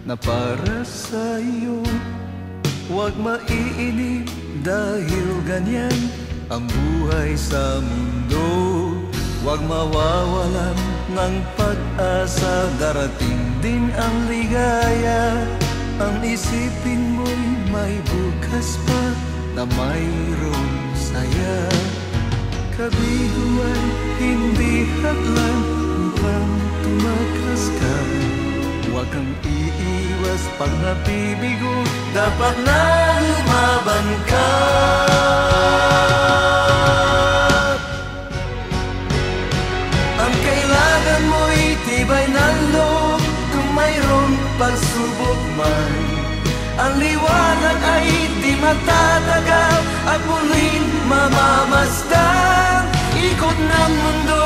na para sa'yo. Huwag maiinip dahil ganyan ang buhay sa mundo. Huwag mawawalan ng pag-asa, darating din ang ligaya. Ang isipin mo'y may bukas pa na mayroong saya. Kabiguan, hindi hadlang upang tumakas ka. Huwag kang iiwas pag nabibigo, dapat na lumaban ka. Ang kailangan mo'y tibay ng loob, kung mayroong pagsubok man. Ang liwanag ay di matatagal at muling mamamasdan. Ikot ng mundo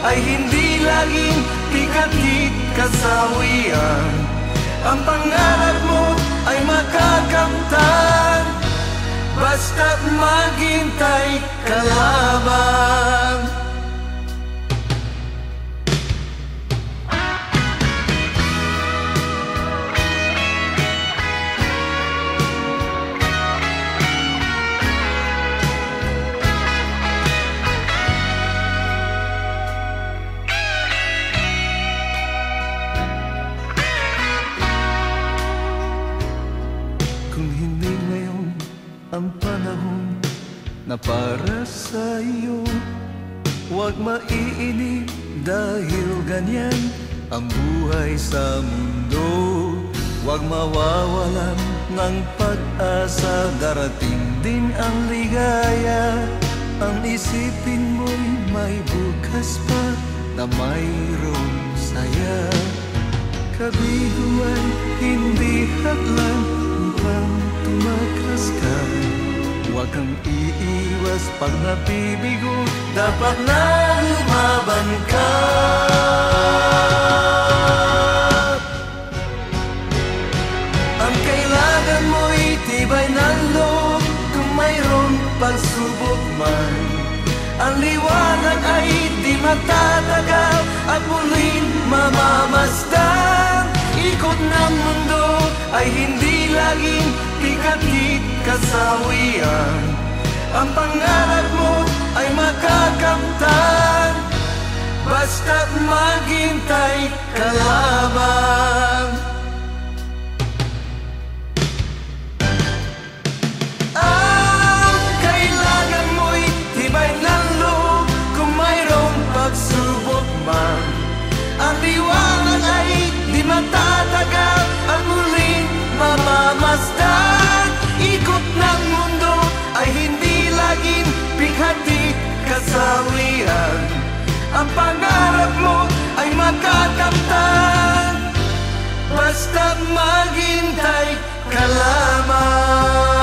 ay hindi laging pikakit kasawian. Ang pangarap mo ay makakamtan, basta't maghintay ka lamang. Kung hindi ngayon ang panahon na para sa'yo, huwag maiinip dahil ganyan ang buhay sa mundo. Huwag mawawalan ng pag-asa, darating din ang ligaya. Ang isipin mo'y may bukas pa na mayroong saya. Kabiguan, hindi hadlang upang tumakas ka. Huwag kang iiwas pag nabibigo, dapat na lumaban ka. Ang kailangan mo'y tibay ng loob, kung mayroong pagsubok man. Ang liwanag ay di matatagal at muling mamamasdan. Ikot ng mundo ay hindi laging pikakit kasawian. Ang pangarap mo ay makakamtan, basta't maghintay ka lamang. Ang kailangan mo'y tibay ng loob, kung mayroong pagsubok man. Ang liwanag ay di matatagal at muling mamamasdan. Ikot ng mundo ay hindi laging pikati kasawian. Ang pangarap mo ay makakamtan, basta't maghintay ka lamang.